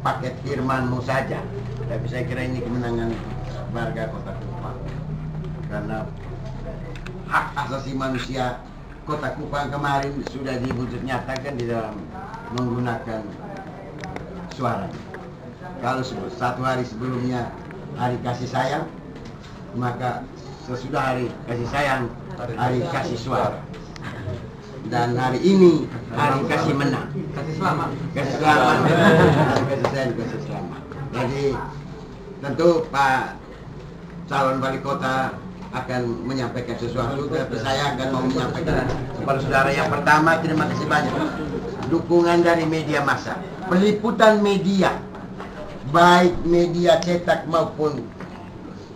paket firmanmu saja. Tapi saya kira ini kemenangan warga Kota Kupang. Karena hak asasi manusia Kota Kupang kemarin sudah diwujud nyatakan di dalam menggunakan suara. Kalau satu hari sebelumnya hari kasih sayang, maka sesudah hari kasih sayang, hari kasih suara. Dan hari ini hari kasih menang, kasih selamat, hari kasih sayang, kasih selamat. Jadi tentu Pak calon wali kota akan menyampaikan sesuatu, tapi saya akan mau menyampaikan kepada saudara. Yang pertama, terima kasih banyak dukungan dari media massa, peliputan media, baik media cetak maupun,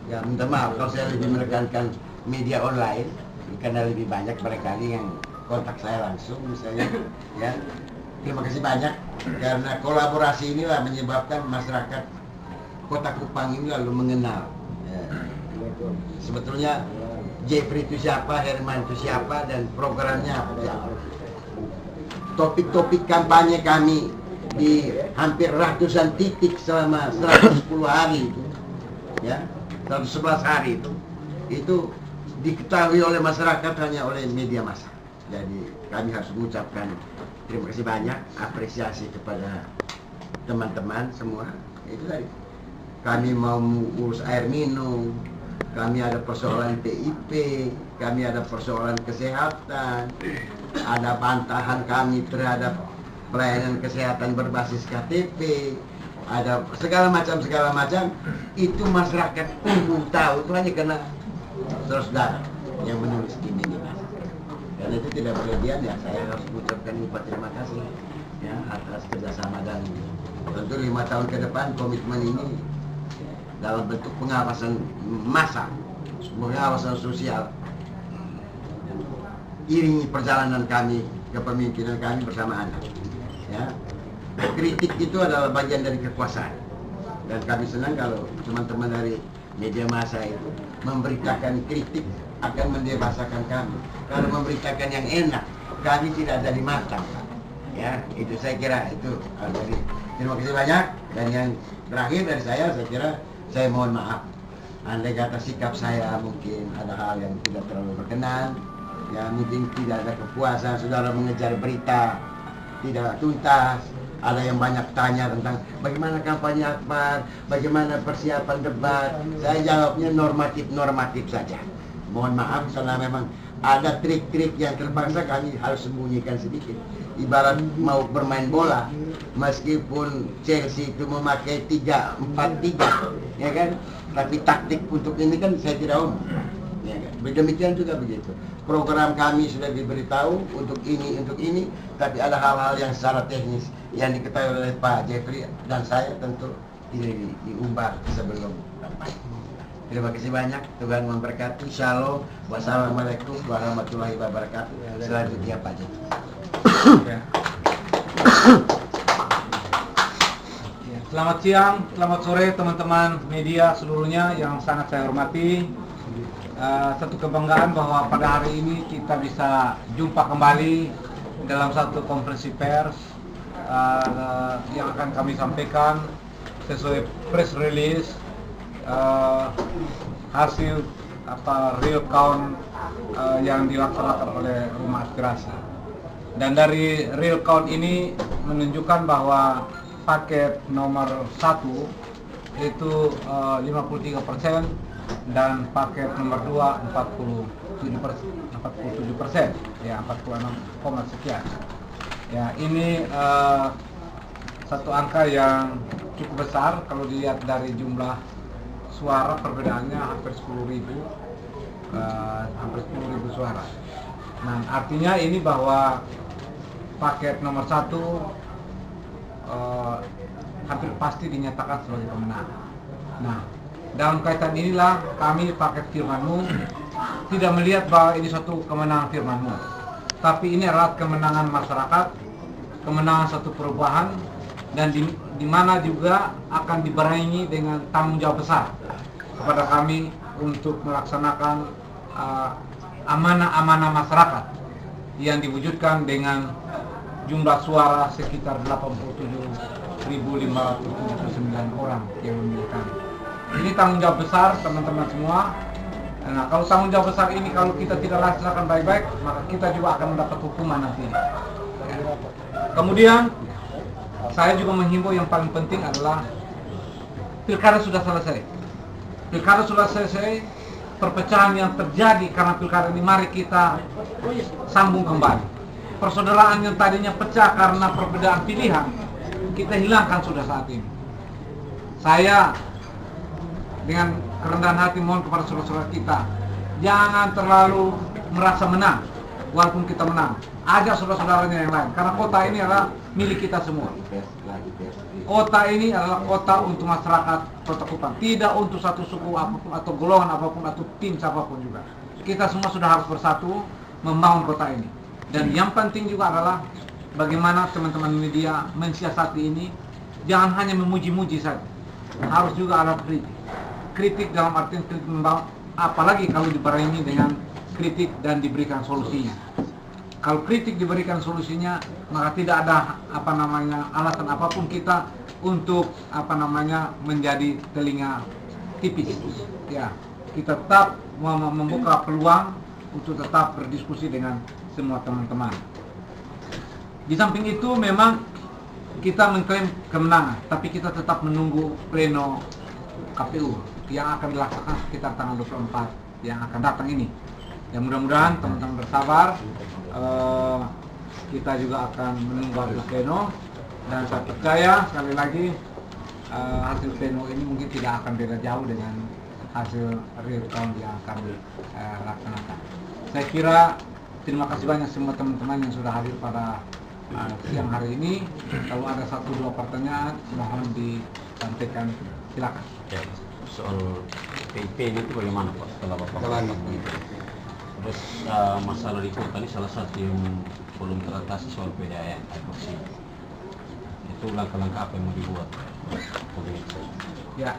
ya minta maaf kalau saya lebih menekankan media online karena lebih banyak barangkali yang kontak saya langsung misalnya, ya. Terima kasih banyak karena kolaborasi inilah menyebabkan masyarakat Kota Kupang ini lalu mengenal. Ya. Sebetulnya Jeffrey itu siapa, Herman itu siapa, dan programnya apa. Topik-topik kampanye kami di hampir ratusan titik selama 110 hari itu, ya, 111 hari itu diketahui oleh masyarakat hanya oleh media massa. Jadi kami harus mengucapkan terima kasih banyak, apresiasi kepada teman-teman semua. Itu tadi. Kami mau urus air minum, kami ada persoalan PIP, kami ada persoalan kesehatan, ada bantahan kami terhadap pelayanan kesehatan berbasis KTP, ada segala macam itu masyarakat umum tahu, itu hanya karena saudara yang menulis di media massa. Dan itu tidak berlebihan, ya saya harus mengucapkan terima kasih ya atas kerjasama, dan tentu 5 tahun ke depan komitmen ini dalam bentuk pengawasan massa, pengawasan sosial, iringi perjalanan kami, kepemimpinan kami bersama Anda. Ya, kritik itu adalah bagian dari kekuasaan, dan kami senang kalau teman-teman dari media massa itu memberitakan kritik akan mendewasakan kami. Kalau memberitakan yang enak, kami tidak jadi matang. Ya, itu saya kira itu dari. Terima kasih banyak, dan yang terakhir dari saya kira saya mohon maaf. Andai kata sikap saya mungkin ada hal yang tidak terlalu berkenan, ya mungkin tidak ada kepuasan saudara mengejar berita tidak tuntas, ada yang banyak tanya tentang bagaimana kampanye Akbar, bagaimana persiapan debat. Saya jawabnya normatif saja. Mohon maaf karena memang ada trik-trik yang terpaksa kami harus sembunyikan sedikit. Ibarat mau bermain bola, meskipun Chelsea itu memakai 3-4-3, ya kan? Tapi taktik untuk ini kan saya tidak umum. Ya kan? Demikian juga begitu. Program kami sudah diberitahu untuk ini, tapi ada hal-hal yang secara teknis yang diketahui oleh Pak Jeffrey dan saya tentu tidak diumbar sebelum kampanye. Terima kasih banyak, Tuhan memberkati. Shalom, wassalamualaikum warahmatullahi wabarakatuh. Selanjutnya Pak Jeffrey. Selamat siang, selamat sore teman-teman media seluruhnya yang sangat saya hormati. Satu kebanggaan bahwa pada hari ini kita bisa jumpa kembali dalam satu konferensi pers yang akan kami sampaikan sesuai press release hasil real count yang dilaksanakan oleh Rumah Aspirasi. Dan dari real count ini menunjukkan bahwa paket nomor 1 itu 53% dan paket nomor 2 47%, ya 46, sekian. Ya, ini satu angka yang cukup besar kalau dilihat dari jumlah suara, perbedaannya hampir 10.000 suara. Nah, artinya ini bahwa paket nomor 1 hampir pasti dinyatakan sebagai pemenang. Nah, dalam kaitan inilah kami paket Firmanmu tidak melihat bahwa ini suatu kemenangan Firmanmu, tapi ini adalah kemenangan masyarakat, kemenangan satu perubahan, dan di mana juga akan dibarengi dengan tanggung jawab besar kepada kami untuk melaksanakan amanah-amanah masyarakat yang diwujudkan dengan jumlah suara sekitar 87 1.579 orang yang memilih kami. Ini tanggung jawab besar teman-teman semua. Nah, kalau tanggung jawab besar ini kalau kita tidak laksanakan baik-baik, maka kita juga akan mendapat hukuman nanti. Kemudian saya juga menghimbau yang paling penting adalah pilkada sudah selesai. Pilkada sudah selesai, perpecahan yang terjadi karena pilkada ini mari kita sambung kembali. Persaudaraan yang tadinya pecah karena perbedaan pilihan, kita hilangkan sudah saat ini. Saya dengan kerendahan hati mohon kepada saudara-saudara kita, jangan terlalu merasa menang walaupun kita menang. Ajak saudara-saudaranya yang lain, karena kota ini adalah milik kita semua. Kota ini adalah kota untuk masyarakat Kota Kupang, tidak untuk satu suku apapun atau golongan apapun atau tim siapapun juga. Kita semua sudah harus bersatu membangun kota ini. Dan yang penting juga adalah bagaimana teman-teman media mensiasati ini, jangan hanya memuji-muji saja, harus juga ada kritik. Kritik dalam artian kritik membangun, apalagi kalau dibarengi dengan kritik dan diberikan solusinya. Kalau kritik diberikan solusinya, maka tidak ada alasan apapun kita untuk menjadi telinga tipis. Ya, kita tetap membuka peluang untuk tetap berdiskusi dengan semua teman-teman. Di samping itu memang kita mengklaim kemenangan, tapi kita tetap menunggu pleno KPU yang akan dilaksanakan sekitar tanggal 24 yang akan datang ini. Ya mudah-mudahan teman-teman bersabar. Kita juga akan menunggu hasil pleno dan saya percaya sekali lagi hasil pleno ini mungkin tidak akan beda jauh dengan hasil real count yang akan dilaksanakan. Saya kira terima kasih banyak semua teman-teman yang sudah hadir pada siang hari ini. Kalau ada 1-2 pertanyaan mohon disampaikan, silakan. Ya, soal PIP ini bagaimana Pak setelah Bapak terus masalah di kota ini salah satu yang belum teratasi soal PDAM air bersih. Itu langkah-langkah apa yang mau dibuat? Ya,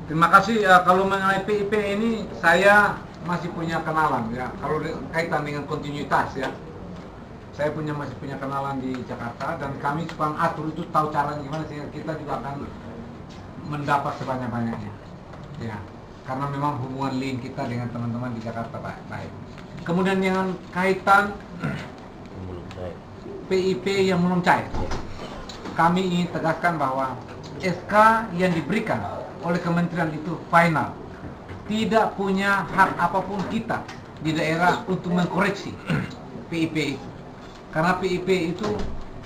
terima kasih. Kalau mengenai PIP ini saya masih punya kenalan ya. Kalau kaitan dengan kontinuitas ya, saya masih punya kenalan di Jakarta dan kami sedang atur itu, tahu caranya gimana sehingga kita juga akan mendapat sebanyak-banyaknya. Ya. Karena memang hubungan link kita dengan teman-teman di Jakarta baik. Kemudian yang kaitan PIP yang belum cair, kami ingin tegaskan bahwa SK yang diberikan oleh kementerian itu final, tidak punya hak apapun kita di daerah untuk mengkoreksi PIP itu, karena PIP itu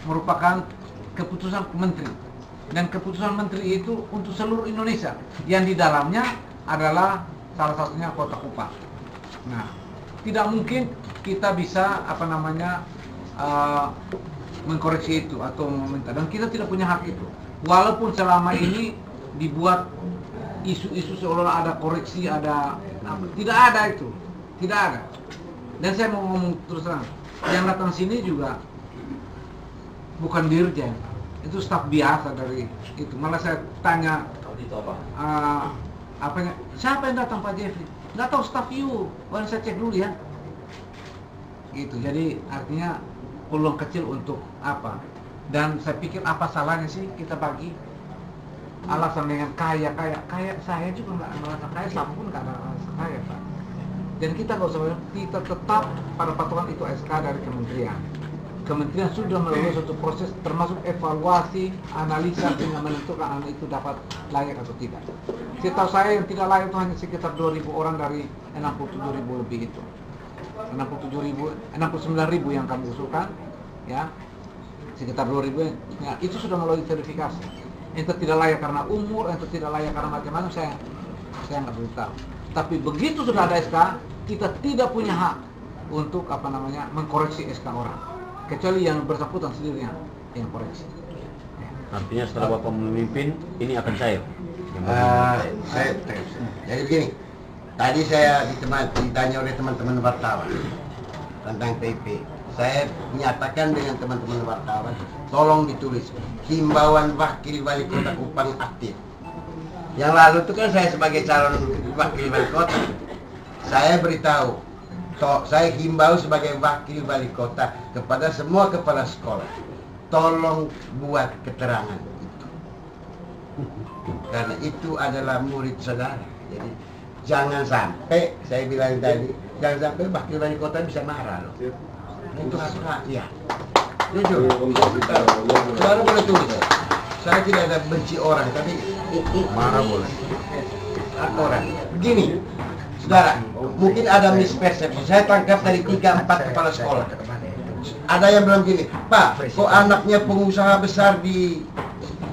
merupakan keputusan menteri dan keputusan menteri itu untuk seluruh Indonesia yang di dalamnya adalah salah satunya Kota Kupang. Nah, tidak mungkin kita bisa mengkoreksi itu atau meminta, dan kita tidak punya hak itu. Walaupun selama ini dibuat isu-isu seolah ada koreksi, tidak ada itu, tidak ada. Dan saya mau ngomong terus terang, yang datang sini juga bukan dirjen, itu staf biasa dari itu. Malah saya tanya siapa yang datang Pak Jeffrey? Nggak tahu staf you. Boleh saya cek dulu ya. Gitu. Jadi artinya peluang kecil untuk apa? Dan saya pikir apa salahnya sih kita bagi alasan dengan kaya saya juga nggak merasa kaya, staf pun nggak merasa kaya Pak. Dan kita nggak usah, kita tetap pada patokan itu SK dari kementerian. Kementerian sudah melalui suatu proses termasuk evaluasi, analisa dengan menentukan anak itu dapat layak atau tidak. Setahu saya yang tidak layak itu hanya sekitar 2.000 orang dari 67.000 lebih itu. 69.000 yang kami usulkan, ya sekitar 2.000 ya, itu sudah melalui verifikasi. Yang tidak layak karena umur, yang tidak layak karena macam-macam saya nggak perlu tahu. Tapi begitu sudah ada SK, kita tidak punya hak untuk mengkoreksi SK orang. Kecuali yang bersangkutan sendiri yang koreksi. Artinya setelah Bapak memimpin, ini akan cair? Jadi begini, tadi saya ditanya oleh teman-teman wartawan tentang PIP. Saya menyatakan dengan teman-teman wartawan, tolong ditulis himbauan wakil wali kota Kupang aktif. Yang lalu itu kan saya sebagai calon wakil wali kota, saya beritahu, saya himbau sebagai wakil wali kota kepada semua kepala sekolah, tolong buat keterangan itu. Karena itu adalah murid saudara. Jadi jangan sampai, saya bilang tadi, jangan sampai Wakil Wali Kota bisa marah loh. Itu hak rakyat. Jujur, saudara boleh tulis. Saya tidak ada benci orang, tapi Marah boleh. hak orang. Begini, saudara, mungkin ada mispersepsi. Saya tangkap dari 3-4 kepala sekolah. Ada yang bilang gini, Pak, kok anaknya pengusaha besar di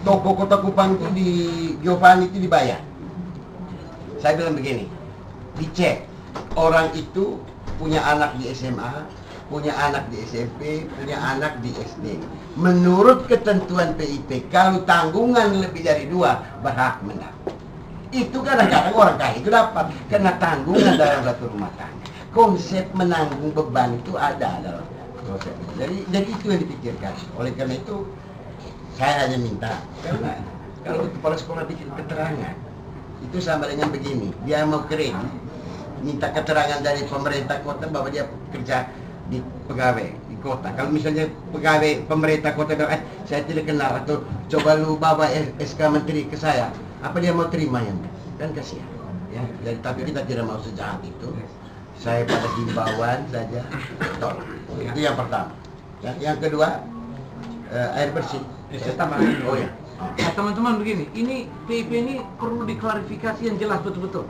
toko Kota Kupang itu di Giovanni itu dibayar? Saya bilang begini, dicek. Orang itu punya anak di SMA, punya anak di SMP, punya anak di SD. Menurut ketentuan PIP, kalau tanggungan lebih dari 2, berhak mendapat. Itu kadang-kadang orang kaya itu dapat, karena tanggungan dalam satu rumah tangga. Konsep menanggung beban itu ada dalam konsep itu. Jadi itu yang dipikirkan. Oleh karena itu, saya hanya minta, karena kalau kepala sekolah bikin keterangan, itu sama dengan begini, dia mau kredit, minta keterangan dari pemerintah kota bahwa dia kerja di pegawai di kota. Kalau misalnya pegawai pemerintah kota bilang, saya tidak kenal, atau coba lu bawa SK menteri ke saya, apa dia mau terima yang kan kasihan, ya. Jadi, tapi kita tidak mau sejahat itu. Saya pada himbauan saja, tolong. Itu yang pertama. Yang kedua, air bersih. Saya tambahin. Oh ya. Nah, teman-teman begini, ini PIP ini perlu diklarifikasi yang jelas betul-betul.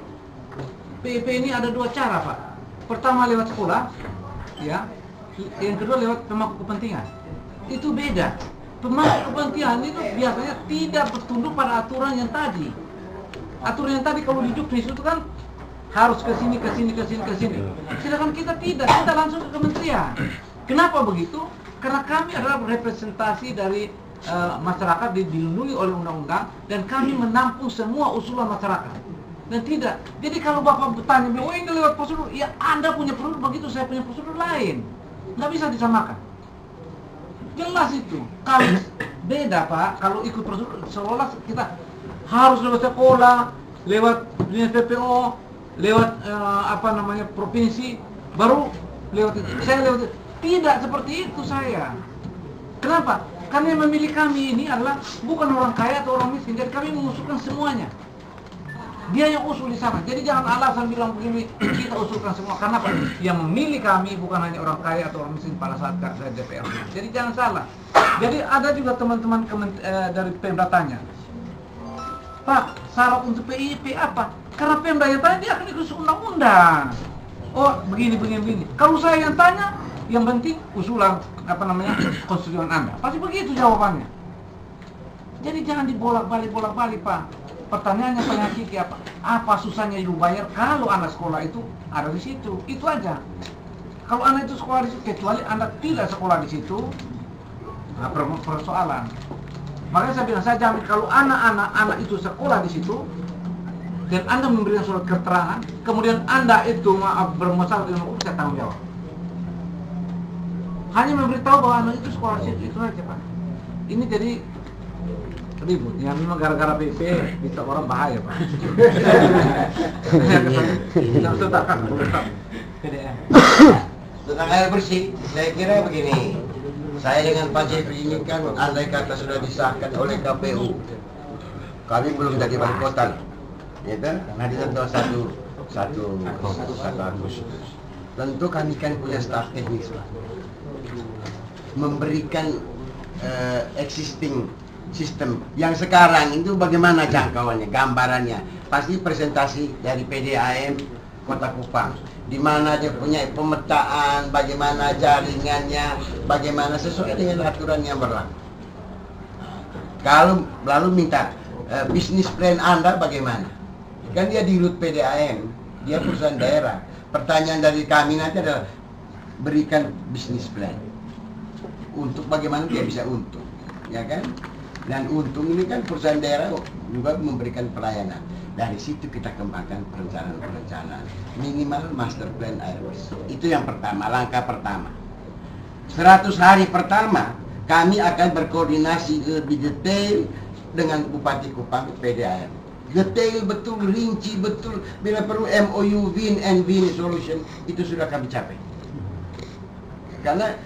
PIP ini ada 2 cara, Pak. Pertama lewat sekolah, ya. Yang kedua lewat pemangku kepentingan. Itu beda. Pemangku kepentingan itu biasanya tidak bertunduk pada aturan yang tadi. Aturan yang tadi kalau di Juknis itu kan harus ke sini, ke sini, ke sini, ke sini. Sedangkan kita tidak, kita langsung ke kementerian. Kenapa begitu? Karena kami adalah representasi dari masyarakat, dilindungi oleh undang-undang, dan kami menampung semua usulan masyarakat. Dan tidak. Jadi kalau Bapak bertanya, oh ini lewat prosedur, ya Anda punya prosedur begitu, saya punya prosedur lain. Nggak bisa disamakan. Jelas itu. Kalau beda, Pak, kalau ikut prosedur, seolah kita harus lewat sekolah, lewat dinas PPO, lewat provinsi, baru lewat itu. Saya lewat itu. Tidak seperti itu saya. Kenapa? Karena yang memilih kami ini adalah bukan orang kaya atau orang miskin. Jadi kami mengusulkan semuanya. Dia yang usul di sana. Jadi jangan alasan bilang begini, kita usulkan semua. Karena apa? Yang memilih kami bukan hanya orang kaya atau orang miskin pada saat DPR. Jadi jangan salah. Jadi ada juga teman-teman dari Pemda tanya, Pak, syarat untuk PIP apa? Karena Pemda yang tanya, dia akan ikut undang-undang. Oh, begini. Kalau saya yang tanya, yang penting usulan konstitusi Anda. Pasti begitu jawabannya. Jadi jangan dibolak-balik Pak. Pertanyaannya paling hakiki apa? Apa susahnya ibu bayar kalau anak sekolah itu ada di situ? Itu aja. Kalau anak itu sekolah di situ, kecuali Anda tidak sekolah di situ, nah, persoalan. Makanya saya bilang, saya jamin kalau anak itu sekolah di situ, dan Anda memberikan surat keterangan, kemudian Anda itu bermasalah dengan hukum, saya tanggung jawab. Hanya memberitahu bahwa anak itu sekolah di situ, itu aja Pak. Ini jadi ribut, ya memang gara-gara PP bisa orang bahaya Pak. Tidak letakkan, PDM. Tentang air bersih, saya kira begini. Saya dengan Pak Jeffrey ini kan andai kata sudah disahkan oleh KPU, kami belum jadi wali kota, ya kan? Nah ditentu satu Agustus. Tentu kami kan punya staf teknis, Pak. Memberikan existing sistem yang sekarang itu bagaimana jangkauannya, gambarannya. Pasti presentasi dari PDAM Kota Kupang, di mana dia punya pemetaan, bagaimana jaringannya, bagaimana sesuai dengan aturan yang berlaku. Kalau lalu minta bisnis plan Anda bagaimana? Kan dia di RUT PDAM, dia perusahaan daerah. Pertanyaan dari kami nanti adalah berikan bisnis plan untuk bagaimana dia bisa untung, ya kan? Dan untung ini kan perusahaan daerah juga memberikan pelayanan. Dari situ kita kembangkan perencanaan minimal master plan air bersih. Itu yang pertama, langkah pertama. 100 hari pertama kami akan berkoordinasi lebih detail dengan Bupati Kupang PDAM. Detail betul, rinci betul, bila perlu MOU win and win solution itu sudah kami capai. Karena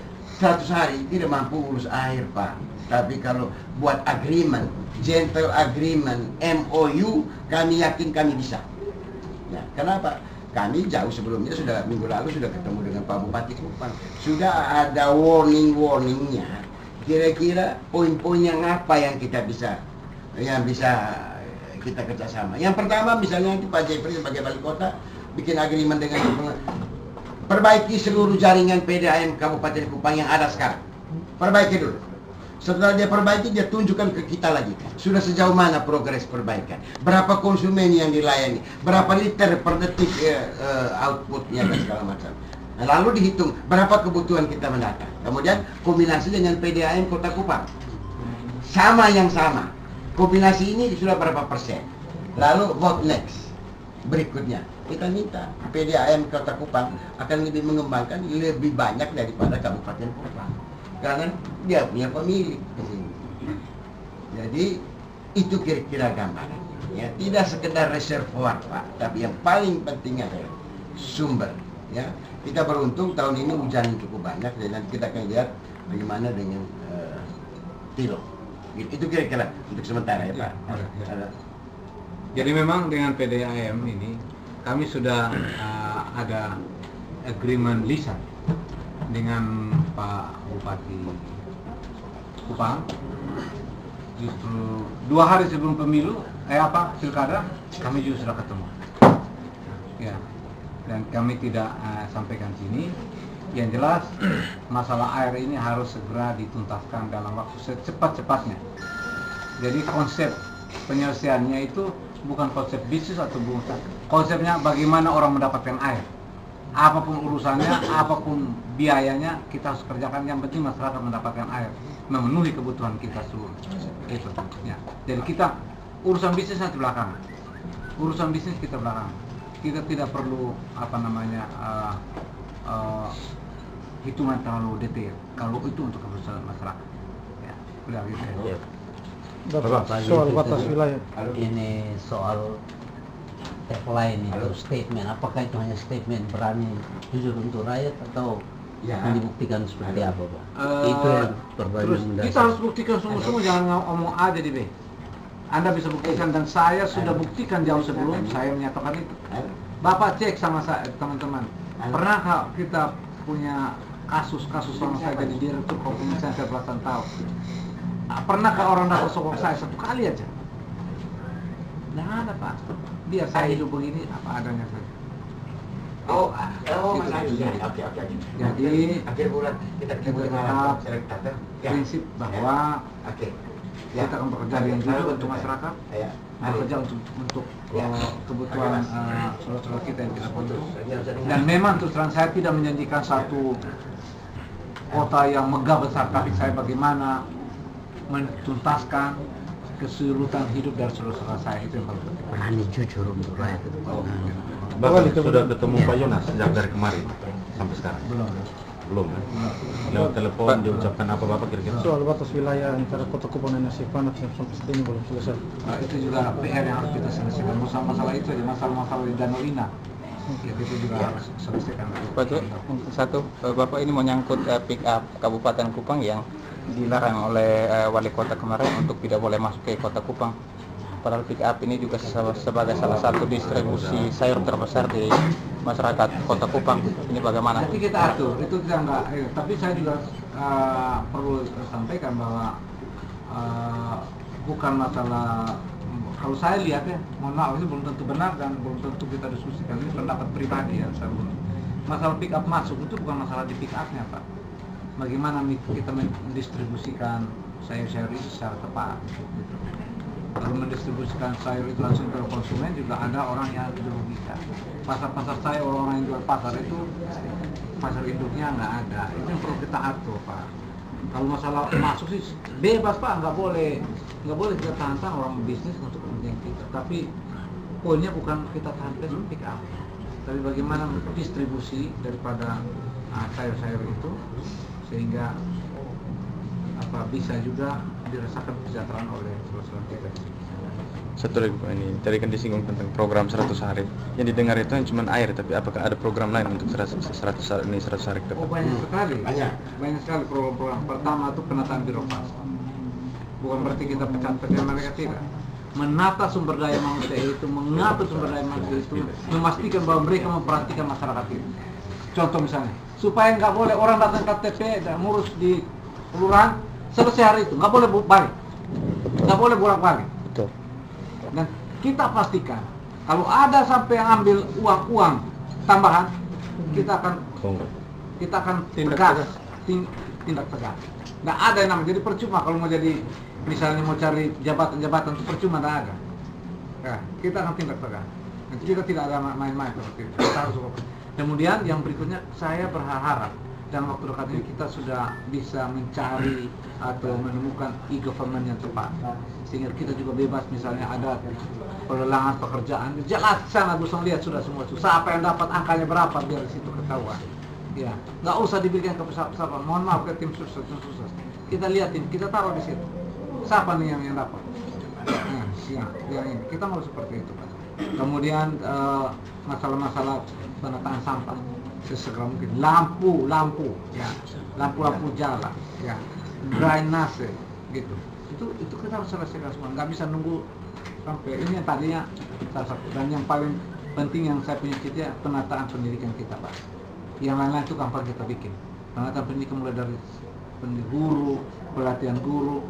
100 hari tidak mampu urus air, Pak. Tapi kalau buat agreement, gentle agreement, MOU, kami yakin kami bisa. Ya, kenapa? Kami jauh sebelumnya minggu lalu sudah ketemu dengan Pak Bupati Kupang. Sudah ada warning-warningnya. Kira-kira poin-poin yang apa yang bisa kita kerjasama. Yang pertama misalnya nanti Pak Jeffrey sebagai wali kota bikin agreement dengan perbaiki seluruh jaringan PDAM Kabupaten Kupang yang ada sekarang. Perbaiki dulu. Setelah dia perbaiki, dia tunjukkan ke kita lagi. Sudah sejauh mana progres perbaikan. Berapa konsumen yang dilayani. Berapa liter per detik outputnya dan segala macam. Nah, lalu dihitung berapa kebutuhan kita mendatang. Kemudian kombinasi dengan PDAM Kota Kupang. Sama yang sama. Kombinasi ini sudah berapa persen. Lalu what next? Berikutnya. Kita minta PDAM Kota Kupang akan lebih mengembangkan lebih banyak daripada Kabupaten Kupang. Karena dia punya pemilik di sini. Jadi itu kira-kira gambaran. Ya, tidak sekedar reservoir Pak, tapi yang paling penting adalah sumber. Ya, kita beruntung tahun ini hujan cukup banyak, dan nanti kita akan lihat bagaimana dengan Tilo. Itu kira-kira untuk sementara ya Pak. Jadi memang dengan PDAM ini kami sudah ada agreement lisan dengan Pak Bupati Kupang. Justru 2 hari sebelum pemilu, pilkada, kami juga sudah ketemu. Ya, dan kami tidak sampaikan sini. Yang jelas masalah air ini harus segera dituntaskan dalam waktu secepat-cepatnya. Jadi konsep penyelesaiannya itu bukan konsep bisnis atau bukan konsepnya bagaimana orang mendapatkan air. Apapun urusannya, apapun biayanya, kita harus kerjakan. Yang penting masyarakat mendapatkan air, memenuhi kebutuhan kita seluruh. Itu ya. Jadi kita urusan bisnis nanti belakangan. Urusan bisnis kita belakangan. Kita tidak perlu hitungan terlalu detail. Kalau itu untuk kebutuhan masyarakat. Ya, udah gitu ya. Soal batas wilayah. Ini soal tagline itu statement, apakah itu hanya statement berani jujur untuk rakyat atau dibuktikan seperti apa Pak? Itu yang terus kita harus buktikan semua, jangan ngomong aja di B. Anda bisa buktikan dan saya sudah buktikan jauh sebelum saya menyatakan itu. Bapak cek sama saya teman-teman, pernahkah kita punya kasus-kasus sama saya jadi direktur komunikasi saya belasan tahun? Pernahkah orang datang sokong saya 1 kali aja? Nggak ada Pak. Biar saya hidup begini apa adanya saja. Oke. Jadi Akhir bulan kita ketemu dengan tetap prinsip bahwa kita akan bekerja dengan jujur untuk masyarakat, bekerja untuk kebutuhan saudara-saudara kita yang kita butuh. Dan memang terus terang saya tidak menjanjikan satu kota yang megah besar, tapi saya bagaimana mentuntaskan kesulitan hidup dari saudara-saudara saya, itu yang paling penting. berani jujur untuk rakyat itu Pak. Bapak sudah ketemu Pak Yonas sejak dari kemarin sampai sekarang? Belum kan? Lewat telepon diucapkan apa Bapak kira-kira? Soal batas wilayah antara Kota Kupang dan Nasipanat yang sampai saat ini belum selesai. Nah, itu juga PR yang harus kita selesaikan. Masalah itu aja, masalah di Danau Ina. Ya, itu juga harus selesaikan. Satu, Bapak ini menyangkut pick up Kabupaten Kupang yang dilarang oleh wali kota kemarin untuk tidak boleh masuk ke Kota Kupang. Padahal pick up ini juga sebagai salah satu distribusi sayur terbesar di masyarakat Kota Kupang. Ini bagaimana? Nanti kita atur, itu kita enggak. Tapi saya juga perlu sampaikan bahwa bukan masalah. Kalau saya lihat ya, mohon maaf ini belum tentu benar dan belum tentu kita diskusikan, ini pendapat pribadi ya saya belum. Masalah pick up masuk itu bukan masalah di pick upnya Pak. Bagaimana kita mendistribusikan sayur-sayur itu secara tepat. Kalau mendistribusikan sayur itu langsung ke konsumen juga ada orang yang dirugikan. Pasar-pasar sayur, orang yang jual pasar itu pasar induknya nggak ada. Itu yang perlu kita atur Pak. Kalau masalah masuk sih bebas Pak, nggak boleh kita tantang orang bisnis untuk kepentingan kita. Tapi poinnya bukan kita tahan pick up, tapi bagaimana distribusi daripada sayur-sayur itu sehingga bisa juga dirasakan kesejahteraan oleh saudara kita. Satu lagi Pak, ini tadi kan disinggung tentang program 100 hari. Yang didengar itu cuma air, tapi apakah ada program lain untuk 100 hari ke depan? Oh banyak sekali. Banyak sekali program-program. Pertama itu penataan birokrasi. Bukan berarti kita pecat-pecat mereka, tidak. Menata sumber daya manusia itu, mengatur sumber daya manusia itu, memastikan bahwa mereka memperhatikan masyarakat itu. Contoh misalnya, supaya nggak boleh orang datang KTP dan ngurus di kelurahan selesai hari itu, nggak boleh balik, nggak boleh bolak-balik. Betul. Dan kita pastikan kalau ada sampai yang ambil uang tambahan, kita akan Tindak tegas, tindak tegas. Nggak ada yang namanya, jadi percuma kalau mau jadi misalnya mau cari jabatan-jabatan itu percuma, nggak ada. Ya, kita akan tindak tegas. Nanti kita tidak ada main-main seperti itu. Kita harus fokus. Kemudian yang berikutnya, saya berharap dalam waktu dekat ini kita sudah bisa mencari atau menemukan e-government yang tepat, sehingga kita juga bebas misalnya ada pelelangan pekerjaan, jelas sana bisa lihat sudah semua, siapa yang dapat angkanya berapa biar di situ ketahuan. Ya, nggak usah diberikan ke siapa. Mohon maaf ke tim sukses, kita lihatin, kita taruh di situ. Siapa nih yang dapat? Nah, yang ini kita mau seperti itu, Pak. Kemudian masalah-masalah penataan sampah sesegera mungkin, lampu, ya, lampu jalan, ya, drainase, gitu. Itu kita harus selesaikan semua. Nggak bisa nunggu sampai ini yang tadinya salah satu. Dan yang paling penting yang saya punya cita, penataan pendidikan kita, Pak. Yang lain-lain itu gampang kita bikin. Penataan pendidikan mulai dari guru, pelatihan guru,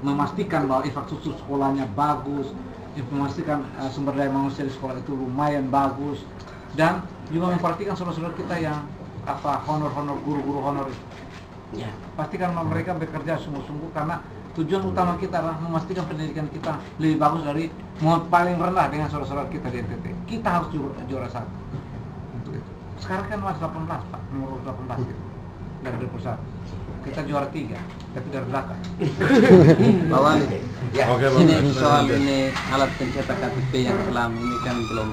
memastikan bahwa infrastruktur sekolahnya bagus, memastikan sumber daya manusia di sekolah itu lumayan bagus, dan juga memperhatikan saudara-saudara kita yang honor guru-guru honor itu. Ya, pastikan mereka bekerja sungguh-sungguh, karena tujuan utama kita adalah memastikan pendidikan kita lebih bagus dari paling rendah dengan saudara-saudara kita di NTT. Kita harus juara satu. Untuk itu. Sekarang kan masih 18, Pak, nomor 18 gitu. Dari 21. Kita juara 3, tapi dari belakang. Bahwa Ya. Oke, ini soal ini alat pencetak KTP yang selama ini kan belum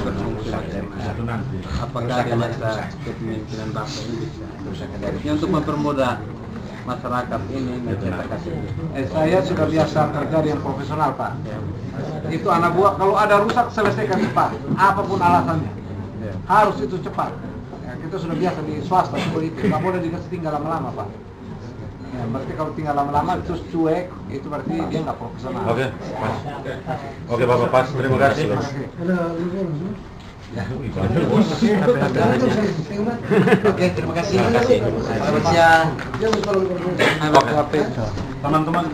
berfungsi Satu nanti. apakah di masa kepemimpinan Bapak ini bisa ya, untuk mempermudah masyarakat ini mencetak KTP? Saya sudah biasa kerja dengan profesional, Pak. Itu anak buah, kalau ada rusak selesaikan cepat, apapun alasannya. Ya. Harus itu cepat. Ya, kita sudah biasa di swasta seperti itu, nggak boleh dikasih tinggal lama-lama, Pak. Ya, berarti kalau tinggal lama-lama terus cuek, itu berarti dia nggak profesional. Oke, Pas. Oke, Bapak Pas, terima kasih. Oke, terima kasih. Selamat siang. Teman-teman,